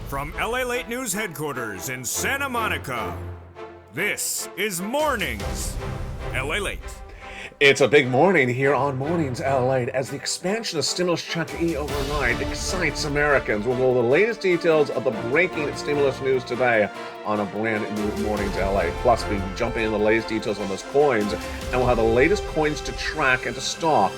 From LA Late News headquarters in Santa Monica, this is Mornings LA Late. It's a big morning here on Mornings LA as the expansion of Stimulus Check E overnight excites Americans. We'll go over the latest details of the breaking stimulus news today on a brand new Mornings LA. Plus, we jump into the latest details on those coins, and we'll have the latest coins to track and to stalk.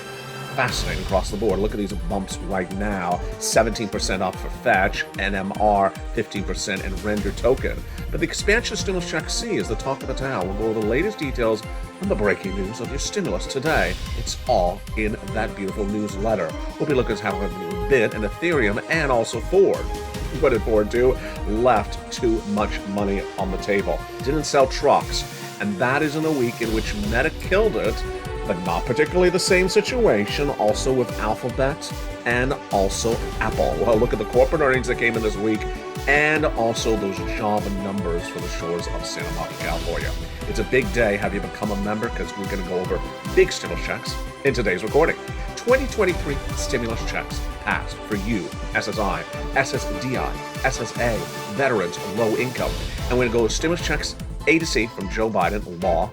Fascinating across the board. Look at these bumps right now. 17% up for Fetch, NMR, 15% and Render Token. But the expansion of Stimulus Check C is the talk of the town. We'll go over the latest details on the breaking news of your stimulus today. It's all in that beautiful newsletter. We'll be looking at how Bit and Ethereum and also Ford. What did Ford do? Left too much money on the table. Didn't sell trucks. And that is in a week in which Meta killed it, but not particularly the same situation, also with Alphabet and also Apple. Well, look at the corporate earnings that came in this week and also those job numbers for the shores of Santa Monica, California. It's a big day. Have you become a member? Because we're going to go over big stimulus checks in today's recording. 2023 stimulus checks passed for you, SSI, SSDI, SSA, veterans, low income. And we're going to go with stimulus checks A to C from Joe Biden, law.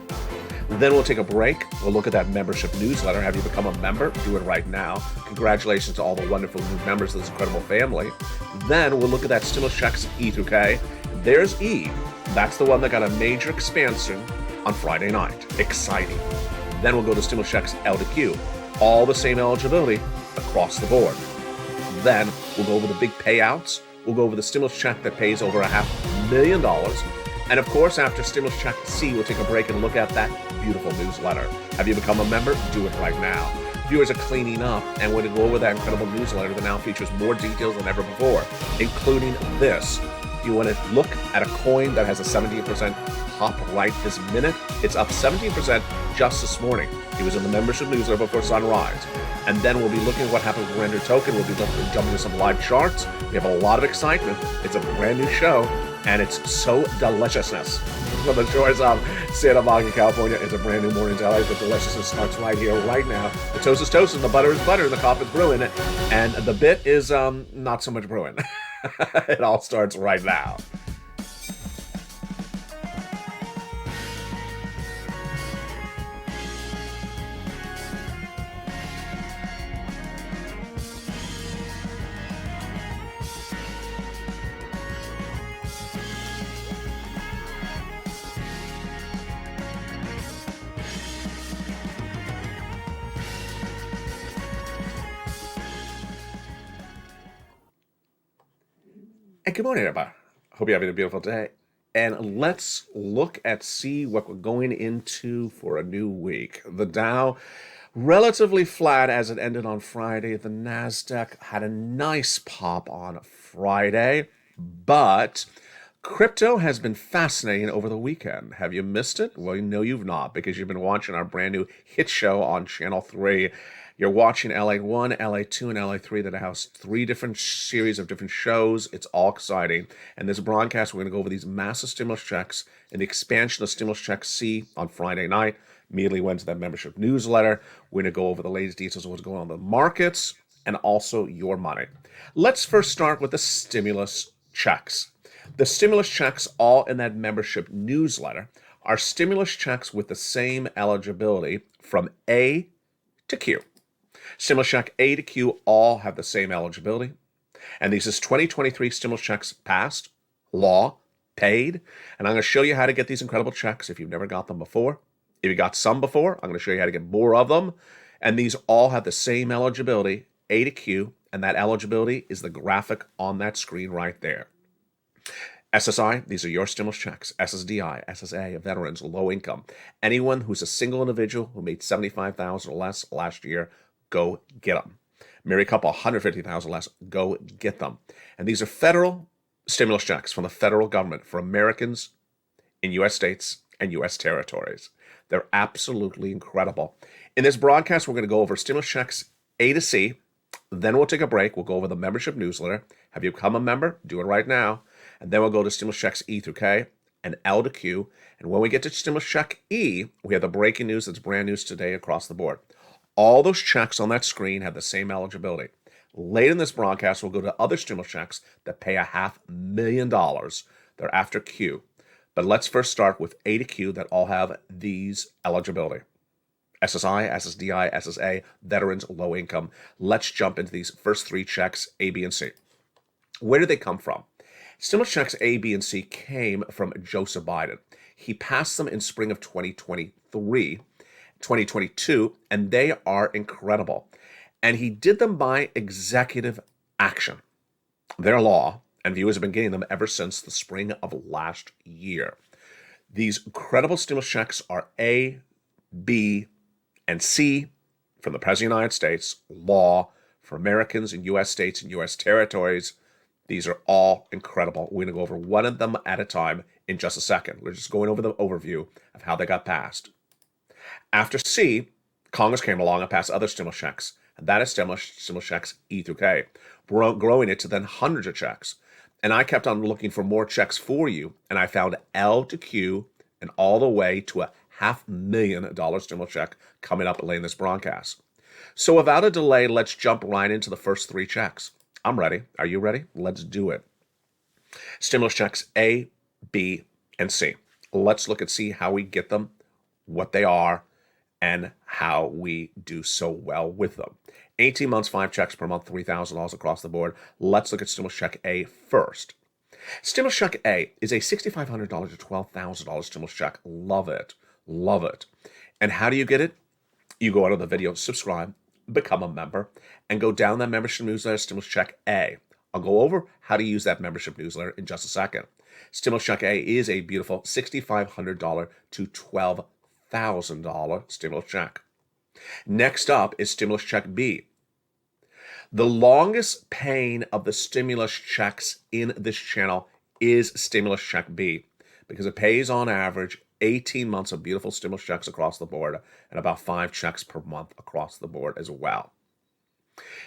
Then we'll take a break. We'll look at that membership newsletter. Have you become a member? Do it right now. Congratulations to all the wonderful new members of this incredible family. Then we'll look at that stimulus checks E through K. There's E. That's the one that got a major expansion on Friday night. Exciting. Then we'll go to stimulus checks L to Q. All the same eligibility across the board. Then we'll go over the big payouts. We'll go over the stimulus check that pays over $500,000. And of course, after stimulus check C, we'll take a break and look at that beautiful newsletter. Have you become a member? Do it right now. Viewers are cleaning up, and we're going to go over that incredible newsletter that now features more details than ever before, including this. If you want to look at a coin that has a 17% pop right this minute, it's up 17% just this morning. It was in the membership newsletter before sunrise. And then we'll be looking at what happened with Render Token. We'll be jumping to some live charts. We have a lot of excitement. It's a brand new show, and it's so deliciousness. From the shores of Santa Monica, California, it's a brand new Mornings LA. The deliciousness starts right here, right now. The toast is toasting, the butter is butter, the coffee is brewing, and the bit is not so much brewing. It all starts right now. And good morning, everybody. Hope you're having a beautiful day. And let's look at see what we're going into for a new week. The Dow, relatively flat as it ended on Friday. The NASDAQ had a nice pop on Friday, but crypto has been fascinating over the weekend. Have you missed it? Well, no, you've not, because you've been watching our brand new hit show on Channel 3. You're watching LA1, LA2, and LA3 that house 3 different series of different shows. It's all exciting. And this broadcast, we're going to go over these massive stimulus checks and the expansion of stimulus check C on Friday night. Immediately went to that membership newsletter. We're going to go over the latest details of what's going on in the markets and also your money. Let's first start with the stimulus checks. The stimulus checks, all in that membership newsletter, are stimulus checks with the same eligibility from A to Q. Stimulus check A to Q all have the same eligibility. And these is 2023 stimulus checks passed, law, paid. And I'm going to show you how to get these incredible checks if you've never got them before. If you got some before, I'm going to show you how to get more of them. And these all have the same eligibility, A to Q. And that eligibility is the graphic on that screen right there. SSI, these are your stimulus checks. SSDI, SSA, veterans, low income. Anyone who's a single individual who made $75,000 or less last year, go get them. Married couple, $150,000 less, go get them. And these are federal stimulus checks from the federal government for Americans in U.S. states and U.S. territories. They're absolutely incredible. In this broadcast, we're going to go over stimulus checks A to C. Then we'll take a break. We'll go over the membership newsletter. Have you become a member? Do it right now. And then we'll go to stimulus checks E through K and L to Q. And when we get to stimulus check E, we have the breaking news that's brand news today across the board. All those checks on that screen have the same eligibility. Later in this broadcast, we'll go to other stimulus checks that pay $500,000. They're after Q. But let's first start with A to Q that all have these eligibility. SSI, SSDI, SSA, veterans, low income. Let's jump into these first three checks, A, B, and C. Where did they come from? Stimulus checks A, B, and C came from Joseph Biden. He passed them in spring of 2022, and they are incredible. And he did them by executive action. They're law, and viewers have been getting them ever since the spring of last year. These incredible stimulus checks are A, B, and C from the President of the United States, law for Americans in U.S. states and U.S. territories. These are all incredible. We're going to go over one of them at a time in just a second. We're just going over the overview of how they got passed. After C, Congress came along and passed other stimulus checks, and that is stimulus checks E through K, growing it to then hundreds of checks. And I kept on looking for more checks for you, and I found L to Q and all the way to a $500,000 stimulus check coming up late in this broadcast. So without a delay, let's jump right into the first three checks. I'm ready. Are you ready? Let's do it. Stimulus checks A, B, and C. Let's look and see how we get them, what they are, and how we do so well with them. 18 months, 5 checks per month, $3,000 across the board. Let's look at stimulus check A first. Stimulus check A is a $6,500 to $12,000 stimulus check. Love it. Love it. And how do you get it? You go out of the video, subscribe, become a member, and go down that membership newsletter, Stimulus Check A. I'll go over how to use that membership newsletter in just a second. Stimulus Check A is a beautiful $6,500 to $12,000 stimulus check. Next up is Stimulus Check B. The longest paying of the stimulus checks in this channel is Stimulus Check B because it pays on average 18 months of beautiful stimulus checks across the board and about 5 checks per month across the board as well.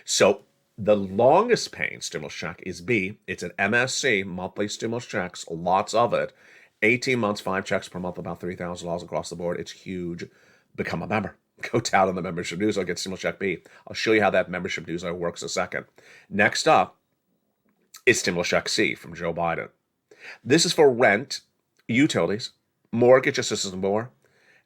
So the longest paying stimulus check is B. It's an MSC, monthly stimulus checks, lots of it. 18 months, 5 checks per month, about $3,000 across the board. It's huge. Become a member. Go down in the membership newsletter, get Stimulus Check B. I'll show you how that membership newsletter works in a second. Next up is Stimulus Check C from Joe Biden. This is for rent, utilities, mortgage assistance, and more.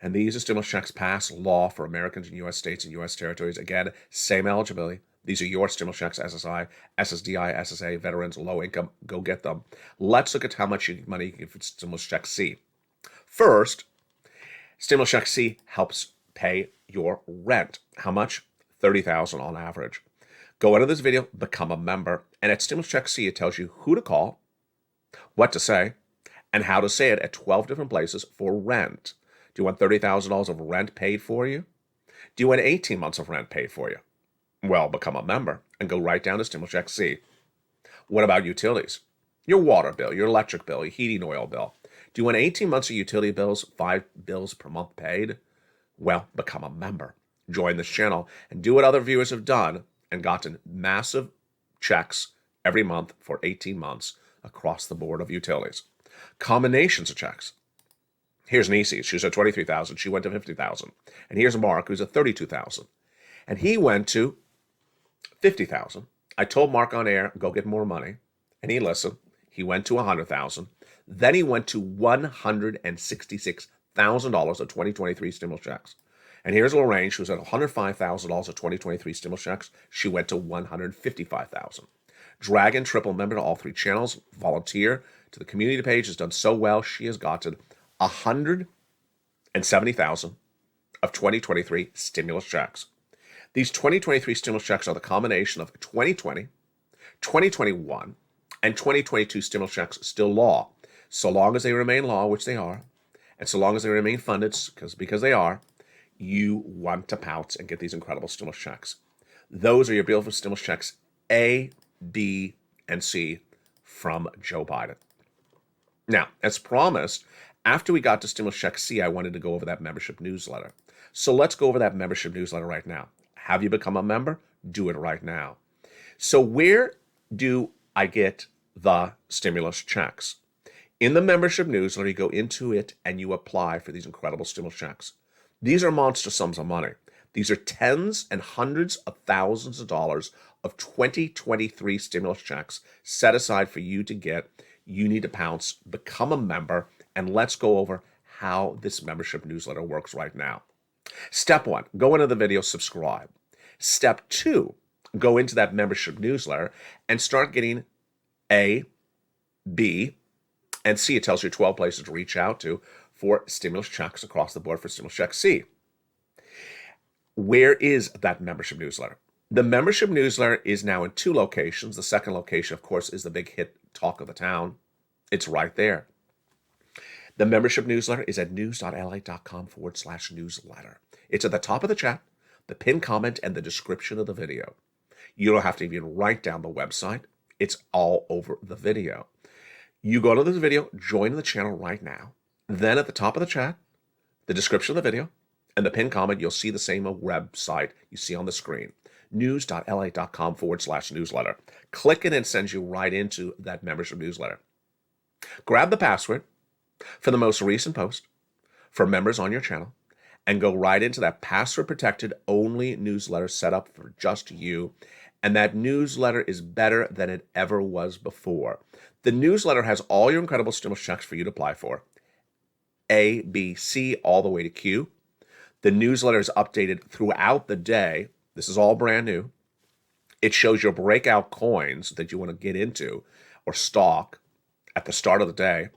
And these are stimulus checks passed law for Americans in U.S. states and U.S. territories. Again, same eligibility. These are your stimulus checks, SSI, SSDI, SSA, veterans, low income. Go get them. Let's look at how much money you can get for Stimulus Check C. First, Stimulus Check C helps pay your rent. How much? $30,000 on average. Go into this video, become a member, and at Stimulus Check C, it tells you who to call, what to say, and how to say it at 12 different places for rent. Do you want $30,000 of rent paid for you? Do you want 18 months of rent paid for you? Well, become a member and go right down to Stimulus Check C. What about utilities? Your water bill, your electric bill, your heating oil bill. Do you want 18 months of utility bills, 5 bills per month paid? Well, become a member. Join this channel and do what other viewers have done and gotten massive checks every month for 18 months across the board of utilities. Combinations of checks. Here's Nisi. She's at $23,000. She went to $50,000. And here's Mark, who's at $32,000. And he went to $50,000. I told Mark on air, go get more money. And he listened. He went to $100,000. Then he went to $166,000 of 2023 stimulus checks. And here's Lorraine. She was at $105,000 of 2023 stimulus checks. She went to $155,000. Dragon, triple member to all 3 channels, volunteer to the community page, has done so well. She has gotten $170,000 of 2023 stimulus checks. These 2023 stimulus checks are the combination of 2020, 2021, and 2022 stimulus checks, still law. So long as they remain law, which they are, and so long as they remain funded, because they are, you want to pounce and get these incredible stimulus checks. Those are your beautiful stimulus checks A, B, and C from Joe Biden. Now, as promised, after we got to Stimulus Check C, I wanted to go over that membership newsletter. So let's go over that membership newsletter right now. Have you become a member? Do it right now. So where do I get the stimulus checks? In the membership newsletter, you go into it and you apply for these incredible stimulus checks. These are monster sums of money. These are tens and hundreds of thousands of dollars of 2023 stimulus checks set aside for you to get. You need to pounce, become a member, and let's go over how this membership newsletter works right now. Step 1, go into the video, subscribe. Step 2, go into that membership newsletter and start getting A, B, and C. It tells you 12 places to reach out to for stimulus checks across the board for stimulus check C. Where is that membership newsletter? The membership newsletter is now in 2 locations. The second location, of course, is the big hit Talk of the Town. It's right there. The membership newsletter is at news.la.com/newsletter. It's at the top of the chat, the pinned comment, and the description of the video. You don't have to even write down the website. It's all over the video. You go to this video, join the channel right now. Then at the top of the chat, the description of the video, and the pinned comment, you'll see the same website you see on the screen, news.la.com/newsletter. Click it and it sends you right into that membership newsletter. Grab the password for the most recent post for members on your channel and go right into that password-protected only newsletter set up for just you. And that newsletter is better than it ever was before. The newsletter has all your incredible stimulus checks for you to apply for. A, B, C, all the way to Q. The newsletter is updated throughout the day. This is all brand new. It shows your breakout coins that you want to get into or stock at the start of the day.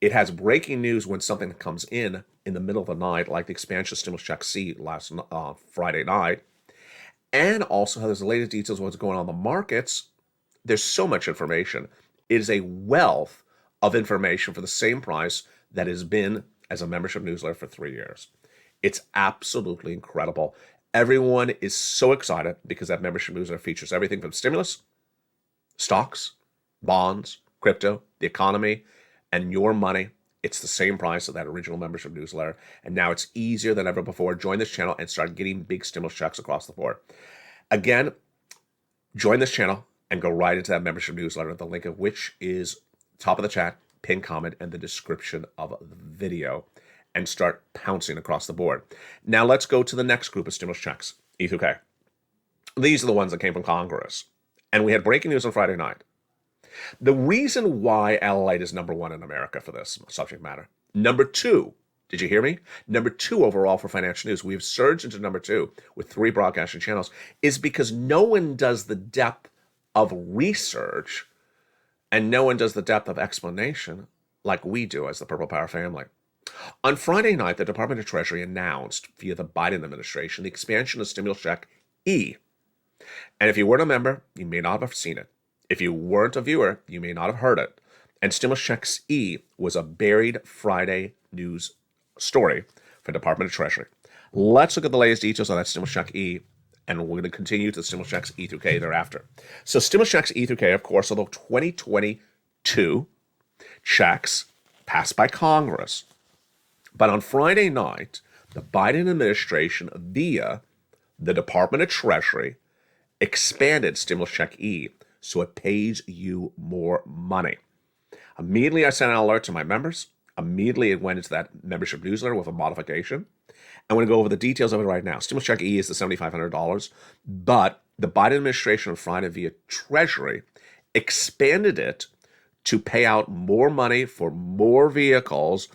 It has breaking news when something comes in the middle of the night, like the expansion of stimulus check C last Friday night. And also has the latest details of what's going on in the markets. There's so much information. It is a wealth of information for the same price that has been as a membership newsletter for 3 years. It's absolutely incredible. Everyone is so excited because that membership newsletter features everything from stimulus, stocks, bonds, crypto, the economy, and your money. It's the same price of that original membership newsletter. And now it's easier than ever before. Join this channel and start getting big stimulus checks across the board. Again, join this channel and go right into that membership newsletter, the link of which is top of the chat, pinned comment, and the description of the video, and start pouncing across the board. Now let's go to the next group of stimulus checks, E through K. These are the ones that came from Congress. And we had breaking news on Friday night. The reason why LA is number 1 in America for this subject matter. Number 2, did you hear me? Number 2 overall for financial news. We've surged into number 2 with 3 broadcasting channels is because no one does the depth of research and no one does the depth of explanation like we do as the Purple Power family. On Friday night, the Department of Treasury announced via the Biden administration the expansion of stimulus check E. And if you weren't a member, you may not have seen it. If you weren't a viewer, you may not have heard it. And stimulus checks E was a buried Friday news story for the Department of Treasury. Let's look at the latest details on that stimulus check E, and we're going to continue to stimulus checks E through K thereafter. So stimulus checks E through K, of course, are the 2022 checks passed by Congress. But on Friday night, the Biden administration, via the Department of Treasury, expanded stimulus check E so it pays you more money. Immediately, I sent an alert to my members. Immediately, it went into that membership newsletter with a modification. I'm going to go over the details of it right now. Stimulus check E is the $7,500, but the Biden administration on Friday via Treasury expanded it to pay out more money for more vehicles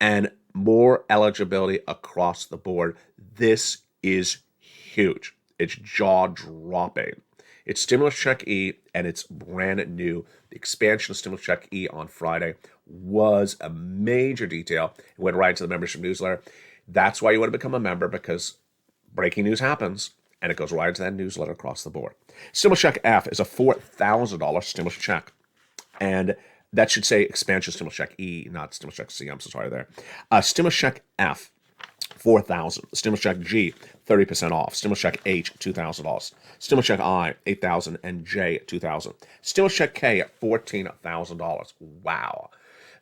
and more eligibility across the board. This is huge. It's jaw-dropping. It's stimulus check E, and it's brand new. The expansion of stimulus check E on Friday was a major detail. It went right into the membership newsletter. That's why you want to become a member, because breaking news happens, and it goes right into that newsletter across the board. Stimulus check F is a $4,000 stimulus check, and that should say expansion stimulus check E, not stimulus check C. I'm so sorry there. Stimulus check F, $4,000. Stimulus check G, 30% off. Stimulus check H, $2,000. Stimulus check I, $8,000, and J, $2,000. Stimulus check K, $14,000. Wow.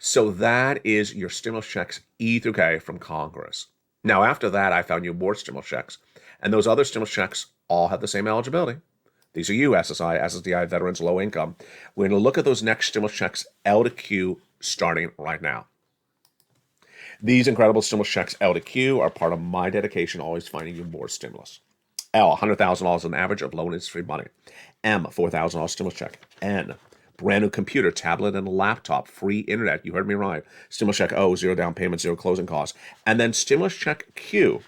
So that is your stimulus checks E through K from Congress. Now, after that, I found you more stimulus checks, and those other stimulus checks all have the same eligibility. These are you, SSI, SSDI, veterans, low income. We're going to look at those next stimulus checks L to Q starting right now. These incredible stimulus checks, L to Q, are part of my dedication, always finding you more stimulus. L, $100,000 on average of low interest free money. M, $4,000 stimulus check. N, brand new computer, tablet, and laptop, free internet. You heard me right. Stimulus check O, zero down payment, zero closing costs. And then stimulus check Q,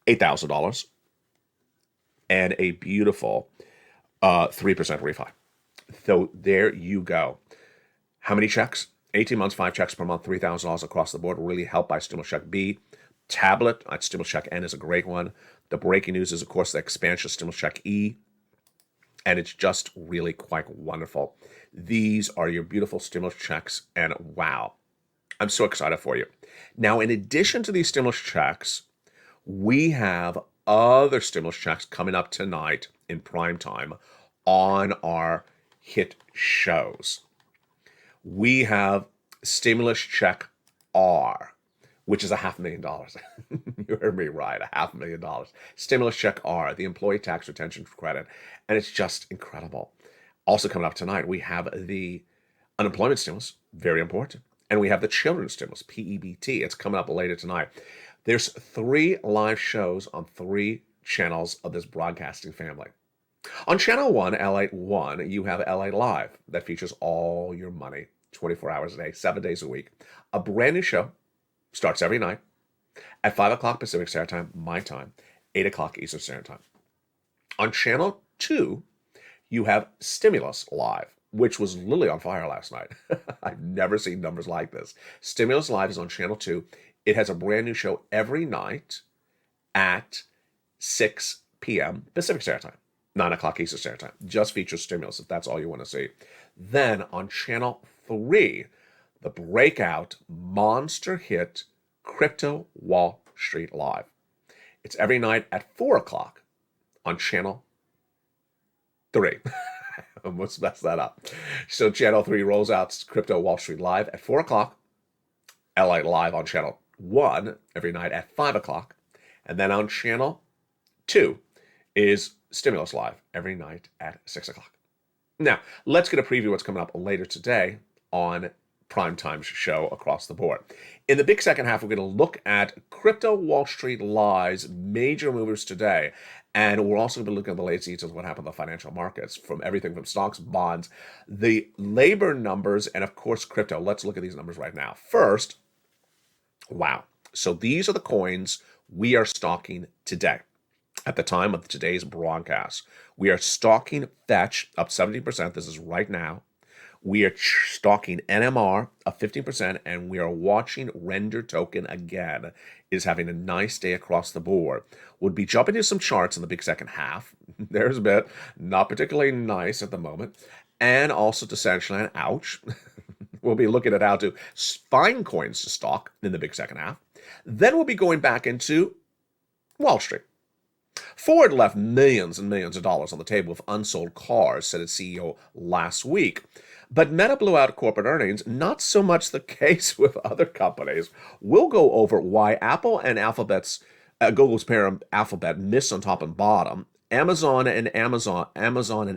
$8,000 and a beautiful 3% refi. So there you go. How many checks? 18 months, 5 checks per month, $3,000 across the board, really helped by stimulus check B. Tablet, stimulus check N is a great one. The breaking news is, of course, the expansion of stimulus check E. And it's just really quite wonderful. These are your beautiful stimulus checks, and wow, I'm so excited for you. Now, in addition to these stimulus checks, we have other stimulus checks coming up tonight in prime time on our hit shows. We have stimulus check R, which is $500,000. You heard me right, $500,000. Stimulus check R, the employee tax retention credit, and it's just incredible. Also coming up tonight, we have the unemployment stimulus, very important, and we have the children's stimulus, PEBT. It's coming up later tonight. There's 3 live shows on 3 channels of this broadcasting family. On Channel 1, LA 1, you have LA Live that features all your money, 24 hours a day, 7 days a week. A brand new show starts every night at 5 o'clock Pacific Standard Time, my time, 8 o'clock Eastern Standard Time. On Channel 2, you have Stimulus Live, which was literally on fire last night. I've never seen numbers like this. Stimulus Live is on Channel 2. It has a brand new show every night at 6 p.m. Pacific Standard Time, 9 o'clock Eastern Standard Time. Just features stimulus if that's all you want to see. Then on Channel 3, the breakout monster hit Crypto Wall Street Live. It's every night at 4 o'clock on Channel 3. I almost messed that up. So Channel 3 rolls out Crypto Wall Street Live at 4 o'clock. LA Live on Channel 1 every night at 5 o'clock. And then on Channel 2 is Stimulus Live every night at 6 o'clock. Now, let's get a preview of what's coming up later today on Primetime's show across the board. In the big second half, we're going to look at Crypto Wall Street Live's major movers today. And we're also going to be looking at the latest details of what happened in the financial markets, from everything from stocks, bonds, the labor numbers, and of course, crypto. Let's look at these numbers right now. First, wow. So these are the coins we are stocking today. At the time of today's broadcast, we are stocking Fetch up 70%. This is right now. We are stocking NMR up 15%, and we are watching Render Token again. It is having a nice day across the board. We'll be jumping into some charts in the big second half. There's a bit, not particularly nice at the moment. And also to Decentraland, ouch. We'll be looking at how to find coins to stock in the big second half. Then we'll be going back into Wall Street. Ford left millions and millions of dollars on the table with unsold cars, said its CEO last week. But Meta blew out corporate earnings, not so much the case with other companies. We'll go over why Apple and Google's parent Alphabet missed on top and bottom, Amazon and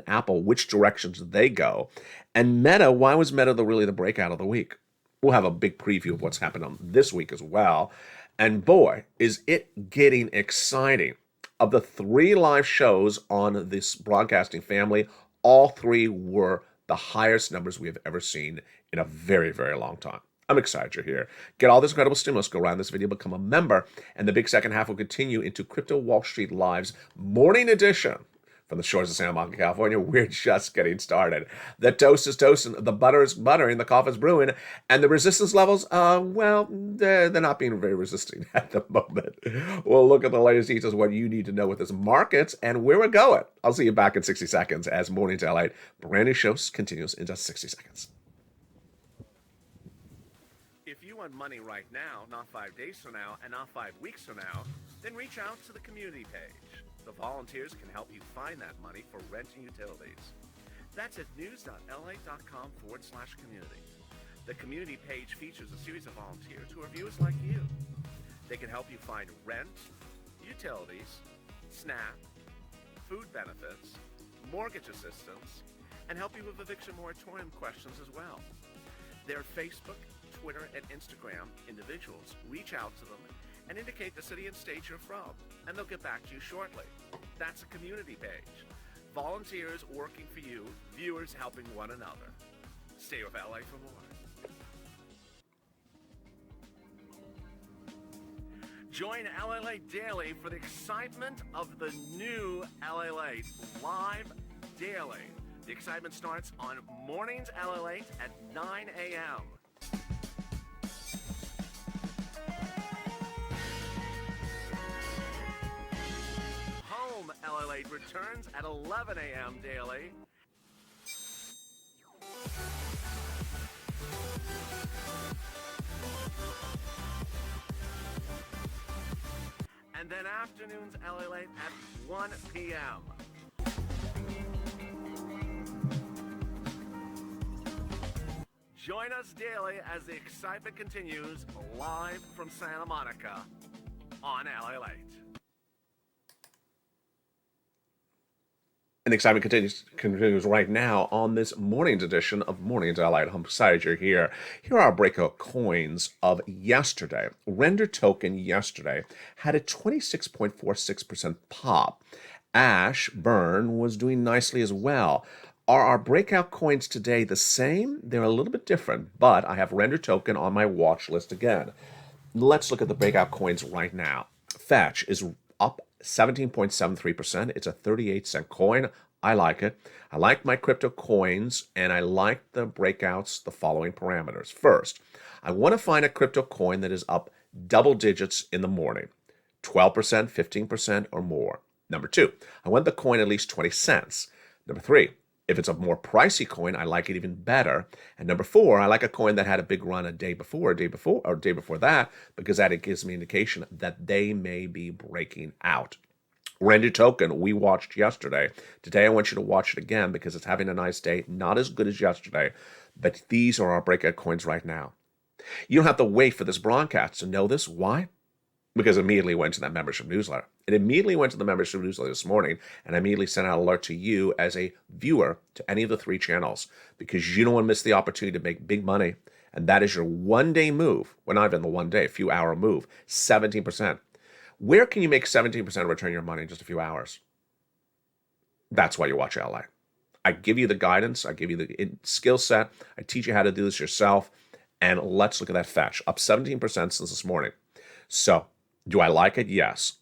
Apple, which directions they go, and Meta, why was Meta really the breakout of the week? We'll have a big preview of what's happened on this week as well. And boy, is it getting exciting. Of the 3 live shows on this broadcasting family, all 3 were the highest numbers we have ever seen in a very, very long time. I'm excited you're here. Get all this incredible stimulus, go around this video, become a member, and the big second half will continue into Crypto Wall Street Live's morning edition. From the shores of Santa Monica, California, we're just getting started. The toast is toasting, the butter is buttering, the coffee is brewing, and the resistance levels, well, they're not being very resisting at the moment. We'll look at the latest details of what you need to know with this markets and where we're going. I'll see you back in 60 seconds as Mornings LATE brand new shows continues in just 60 seconds. If you want money right now, not 5 days from now, and not 5 weeks from now, then reach out to the community page. The volunteers can help you find that money for rent and utilities. That's at news.la.com/community. The community page features a series of volunteers who are viewers like you. They can help you find rent, utilities, SNAP, food benefits, mortgage assistance, and help you with eviction moratorium questions as well. They're Facebook, Twitter and Instagram individuals, reach out to them and indicate the city and state you're from, and they'll get back to you shortly. That's a community page. Volunteers working for you, viewers helping one another. Stay with LA for more. Join LA Late Daily for the excitement of the new LA Late live daily. The excitement starts on Mornings LA at 9 a.m. Home LA returns at 11 a.m. daily. And then afternoons LA at 1 p.m. Join us daily as the excitement continues live from Santa Monica on LA Late. And the excitement continues right now on this morning's edition of Mornings LA. I'm excited you're here. Here are our breakout coins of yesterday. Render token yesterday had a 26.46% pop. Ash burn was doing nicely as well. Are our breakout coins today the same? They're a little bit different, but I have Render token on my watch list again. Let's look at the breakout coins right now. Fetch is up 17.73%. It's a 38-cent coin. I like it. I like my crypto coins, and I like the breakouts, the following parameters. First, I want to find a crypto coin that is up double digits in the morning, 12%, 15%, or more. Number two, I want the coin at least 20 cents. Number three, if it's a more pricey coin, I like it even better. And number four, I like a coin that had a big run a day before that, because that it gives me indication that they may be breaking out. Render token, we watched yesterday. Today, I want you to watch it again because it's having a nice day. Not as good as yesterday, but these are our breakout coins right now. You don't have to wait for this broadcast to know this. Why? Because it immediately went to that membership newsletter. It immediately went to the membership newsletter this morning, and I immediately sent out an alert to you as a viewer to any of the three channels, because you don't want to miss the opportunity to make big money. And that is your one-day move. Well, not even the one day, a few-hour move, 17%. Where can you make 17% return your money in just a few hours? That's why you watch LA. I give you the guidance. I give you the skill set. I teach you how to do this yourself. And let's look at that fetch, up 17% since this morning. So, do I like it? Yes.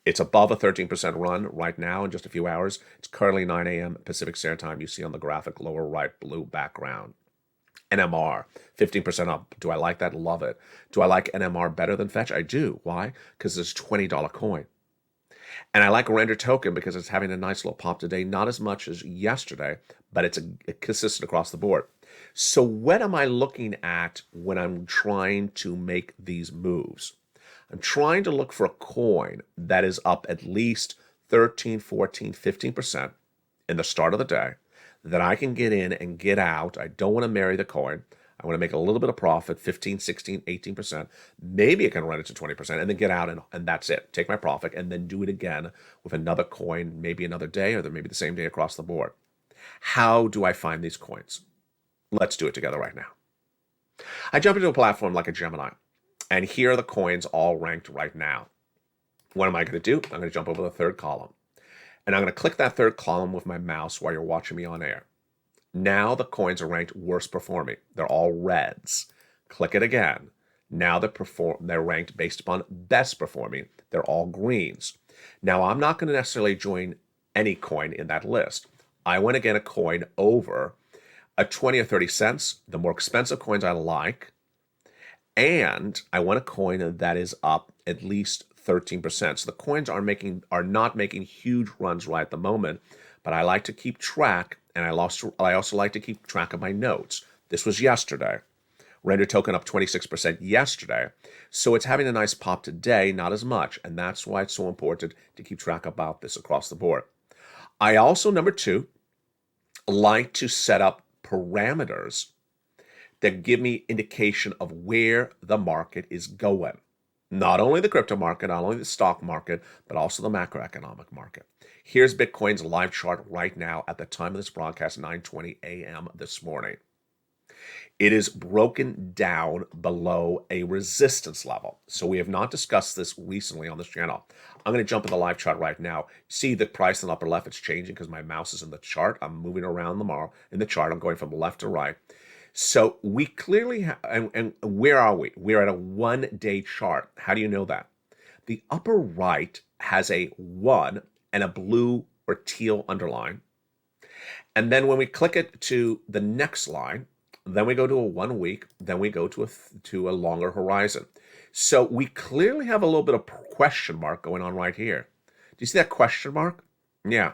It's above a 13% run right now in just a few hours. It's currently 9 a.m. Pacific Standard Time. You see on the graphic lower right blue background. NMR, 15% up. Do I like that? Love it. Do I like NMR better than Fetch? I do. Why? Because it's a $20 coin. And I like Render token because it's having a nice little pop today. Not as much as yesterday, but it's consistent across the board. So what am I looking at when I'm trying to make these moves? I'm trying to look for a coin that is up at least 13, 14, 15% in the start of the day that I can get in and get out. I don't want to marry the coin. I want to make a little bit of profit, 15, 16, 18%. Maybe I can run it to 20% and then get out and that's it. Take my profit and then do it again with another coin, maybe another day or maybe the same day across the board. How do I find these coins? Let's do it together right now. I jump into a platform like a Gemini. And here are the coins all ranked right now. What am I going to do? I'm going to jump over the third column. And I'm going to click that third column with my mouse while you're watching me on air. Now the coins are ranked worst performing. They're all reds. Click it again. Now they're ranked based upon best performing. They're all greens. Now I'm not going to necessarily join any coin in that list. I want to get a coin over a 20 or 30 cents. The more expensive coins I like. And I want a coin that is up at least 13%. So the coins are not making huge runs right at the moment, but I like to keep track, and I also like to keep track of my notes. This was yesterday. Render token up 26% yesterday. So it's having a nice pop today, not as much, and that's why it's so important to keep track about this across the board. I also, number two, like to set up parameters that give me indication of where the market is going. Not only the crypto market, not only the stock market, but also the macroeconomic market. Here's Bitcoin's live chart right now at the time of this broadcast, 9:20 a.m. this morning. It is broken down below a resistance level. So we have not discussed this recently on this channel. I'm going to jump in the live chart right now. See the price in the upper left, it's changing because my mouse is in the chart. I'm moving around in the chart. I'm going from left to right. So we clearly have, and where are we? We're at a 1-day chart. How do you know that? The upper right has a 1 and a blue or teal underline. And then when we click it to the next line, then we go to a 1 week, then we go to a longer horizon. So we clearly have a little bit of question mark going on right here. Do you see that question mark? Yeah.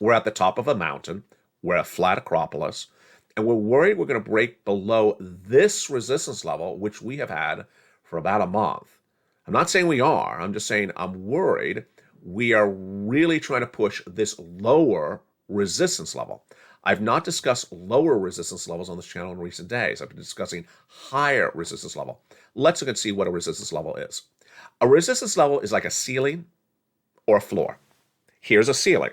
We're at the top of a mountain. We're a flat acropolis. And we're worried we're going to break below this resistance level, which we have had for about a month. I'm not saying we are. I'm just saying I'm worried we are really trying to push this lower resistance level. I've not discussed lower resistance levels on this channel in recent days. I've been discussing higher resistance level. Let's look and see what a resistance level is. A resistance level is like a ceiling or a floor. Here's a ceiling.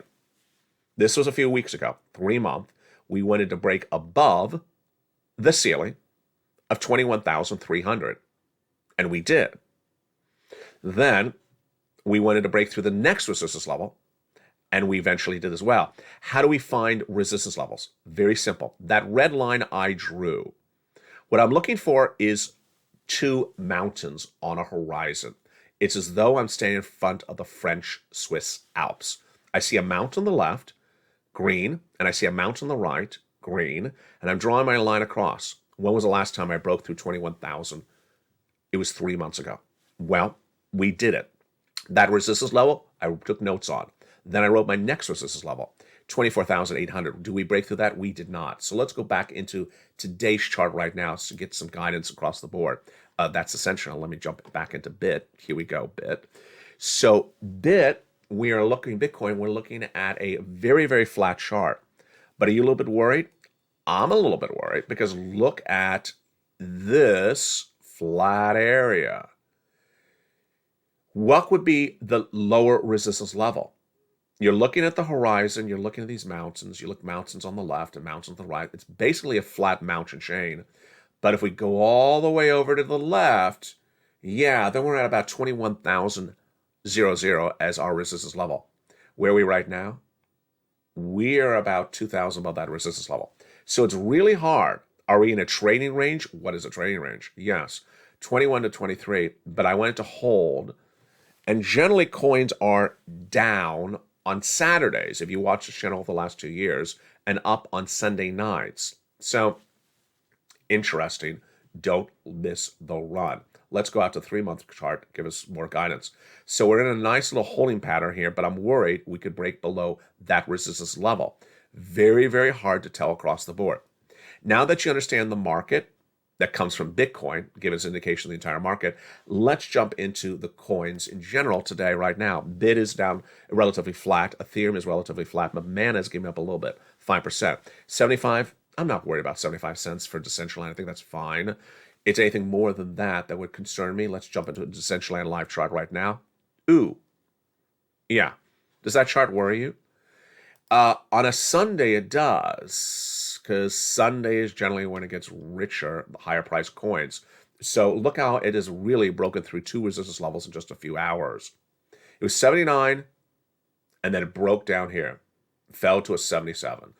This was a few weeks ago, 3 months. We wanted to break above the ceiling of 21,300, and we did. Then we wanted to break through the next resistance level, and we eventually did as well. How do we find resistance levels? Very simple. That red line I drew, what I'm looking for is 2 mountains on a horizon. It's as though I'm standing in front of the French-Swiss Alps. I see a mountain on the left, green, and I see a mountain on the right, green, and I'm drawing my line across. When was the last time I broke through 21,000? It was 3 months ago. Well, we did it. That resistance level, I took notes on. Then I wrote my next resistance level, 24,800. Do we break through that? We did not. So let's go back into today's chart right now to get some guidance across the board. That's essential. Let me jump back into BIT. Here we go, BIT. So BIT, we are looking, Bitcoin, we're looking at a very, very flat chart. But are you a little bit worried? I'm a little bit worried because look at this flat area. What would be the lower resistance level? You're looking at the horizon, you're looking at these mountains, you look mountains on the left and mountains on the right. It's basically a flat mountain chain. But if we go all the way over to the left, yeah, then we're at about 21,000 as our resistance level. Where are we right now? We are about 2,000 above that resistance level. So it's really hard. Are we in a trading range? What is a trading range? Yes, 21 to 23, but I wanted to hold. And generally coins are down on Saturdays, if you watch the channel for the last 2 years, and up on Sunday nights. So, interesting. Don't miss the run. Let's go out to 3-month chart, give us more guidance. So we're in a nice little holding pattern here, but I'm worried we could break below that resistance level. Very, very hard to tell across the board. Now that you understand the market that comes from Bitcoin, give us an indication of the entire market, let's jump into the coins in general today, right now. BIT is down relatively flat. Ethereum is relatively flat, but Mana is giving up a little bit, 5%. 75, I'm not worried about 75 cents for Decentraland. I think that's fine. It's anything more than that that would concern me. Let's jump into a Decentraland live chart right now. Ooh. Yeah. Does that chart worry you? On a Sunday, it does, because Sunday is generally when it gets richer, higher priced coins. So look how it has really broken through 2 resistance levels in just a few hours. It was 79, and then it broke down here, fell to a 77,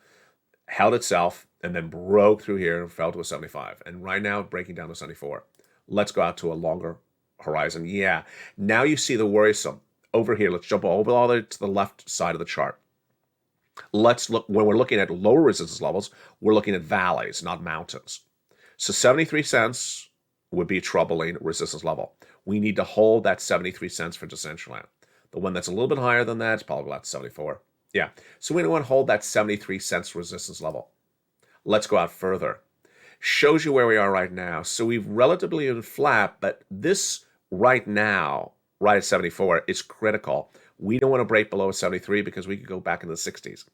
held itself, and then broke through here and fell to a 75. And right now, breaking down to 74. Let's go out to a longer horizon. Yeah, now you see the worrisome. Over here, let's jump over all the way to the left side of the chart. Let's look, when we're looking at lower resistance levels, we're looking at valleys, not mountains. So 73 cents would be a troubling resistance level. We need to hold that 73 cents for Decentraland. The one that's a little bit higher than that is probably about 74. Yeah, so we want to hold that 73 cents resistance level. Let's go out further. Shows you where we are right now. So we've relatively been flat, but this right now, right at 74, is critical. We don't want to break below 73 because we could go back in the 60s.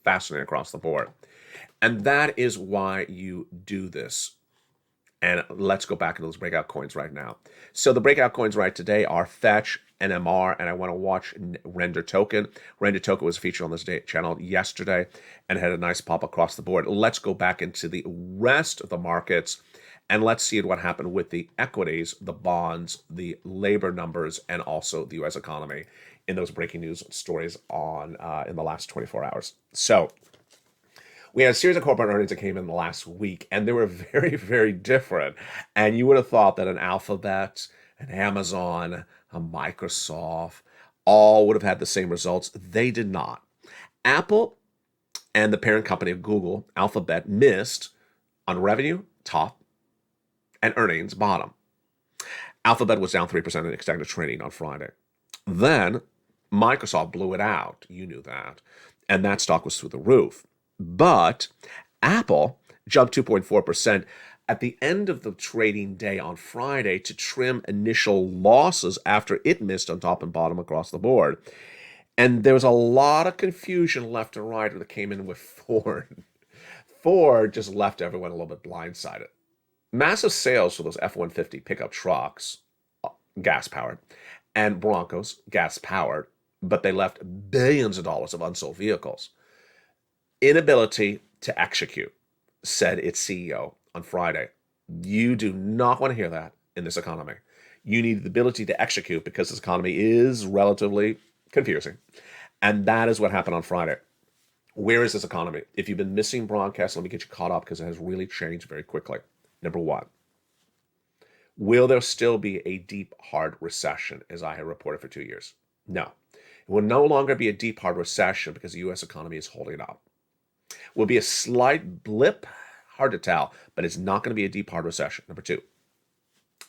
Fascinating across the board. And that is why you do this. And let's go back into those breakout coins right now. So the breakout coins right today are Fetch, NMR, and I want to watch Render Token. Render Token was featured on this channel yesterday and had a nice pop across the board. Let's go back into the rest of the markets and let's see what happened with the equities, the bonds, the labor numbers, and also the U.S. economy in those breaking news stories on in the last 24 hours. So we had a series of corporate earnings that came in the last week, and they were very, very different. And you would have thought that an Alphabet, an Amazon, a Microsoft, all would have had the same results. They did not. Apple and the parent company of Google, Alphabet, missed on revenue, top, and earnings, bottom. Alphabet was down 3% in extended trading on Friday. Then Microsoft blew it out. You knew that. And that stock was through the roof. But Apple jumped 2.4% at the end of the trading day on Friday to trim initial losses after it missed on top and bottom across the board. And there was a lot of confusion left and right when it came in with Ford. Ford just left everyone a little bit blindsided. Massive sales for those F-150 pickup trucks, gas-powered, and Broncos, gas-powered, but they left billions of dollars of unsold vehicles. Inability to execute, said its CEO on Friday. You do not want to hear that in this economy. You need the ability to execute because this economy is relatively confusing. And that is what happened on Friday. Where is this economy? If you've been missing broadcasts, let me get you caught up because it has really changed very quickly. Number one, will there still be a deep, hard recession, as I have reported for 2 years? No. It will no longer be a deep, hard recession because the U.S. economy is holding up. Will be a slight blip, hard to tell, but it's not going to be a deep, hard recession. Number two,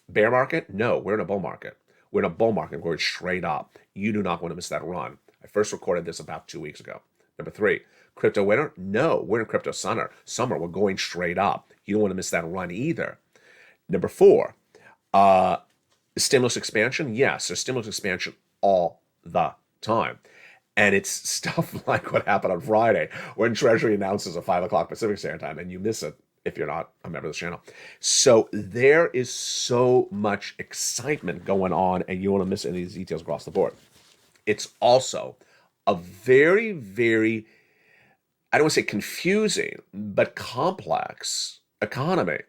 bear market? No, we're in a bull market. We're in a bull market. We're straight up. You do not want to miss that run. I first recorded this about 2 weeks ago. Number three, crypto winter? No, we're in crypto summer. We're going straight up. You don't want to miss that run either. Number four, stimulus expansion? Yes, there's stimulus expansion all the time. And it's stuff like what happened on Friday when Treasury announces a 5 o'clock Pacific Standard Time and you miss it if you're not a member of this channel. So there is so much excitement going on and you don't want to miss any of these details across the board. It's also a very, very, I don't want to say confusing, but complex economy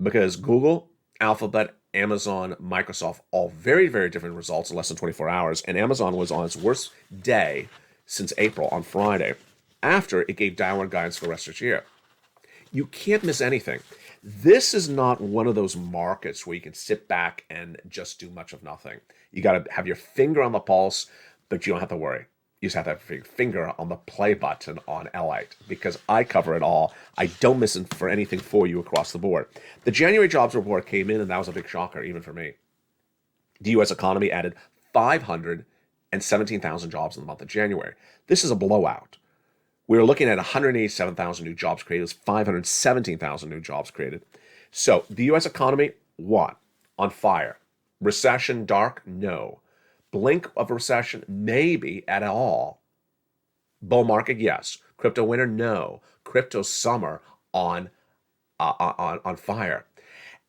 because Google, Alphabet, Amazon, Microsoft, all very, very different results in less than 24 hours. And Amazon was on its worst day since April on Friday after it gave downward guidance for the rest of this year. You can't miss anything. This is not one of those markets where you can sit back and just do much of nothing. You got to have your finger on the pulse, but you don't have to worry. You just have to have your finger on the play button on L8 because I cover it all. I don't miss it for anything for you across the board. The January jobs report came in, and that was a big shocker, even for me. The U.S. economy added 517,000 jobs in the month of January. This is a blowout. We were looking at 187,000 new jobs created. It was 517,000 new jobs created. So the U.S. economy, one, on fire. Recession, dark? No. Blink of a recession? Maybe at all. Bull market? Yes. Crypto winter? No. Crypto summer on fire.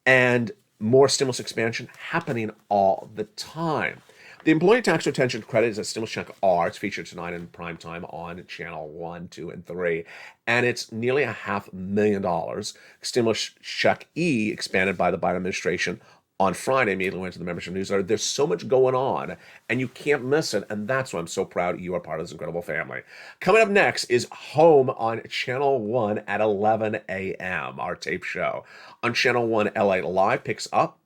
And more stimulus expansion happening all the time. The employee tax retention credit is a stimulus check R. It's featured tonight in prime time on channel 1, 2, and 3. And it's nearly $500,000. Stimulus check E, expanded by the Biden administration on Friday, immediately went to the membership newsletter. There's so much going on, and you can't miss it. And that's why I'm so proud you are part of this incredible family. Coming up next is Home on Channel 1 at 11 a.m., our tape show. On Channel 1, LA Live picks up.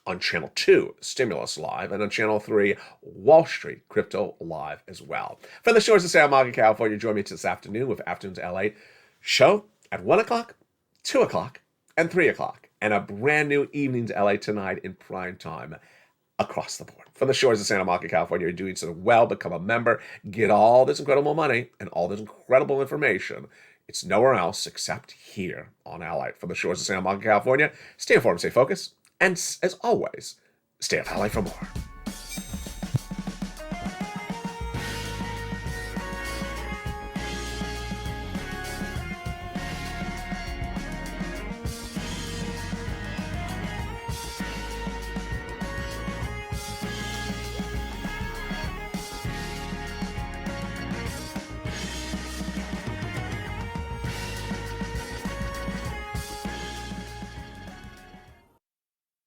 On Channel 2, Stimulus Live, and on Channel 3, Wall Street Crypto Live as well. From the shores of San Marco, California, join me this afternoon with Afternoons LA show at 1 o'clock, 2 o'clock, and 3 o'clock, and a brand new Evenings LA tonight in prime time across the board. From the shores of Santa Monica, California, you're doing so well. Become a member, get all this incredible money and all this incredible information. It's nowhere else except here on LA. From the shores of Santa Monica, California, stay informed, stay focused, and as always, stay up LA for more.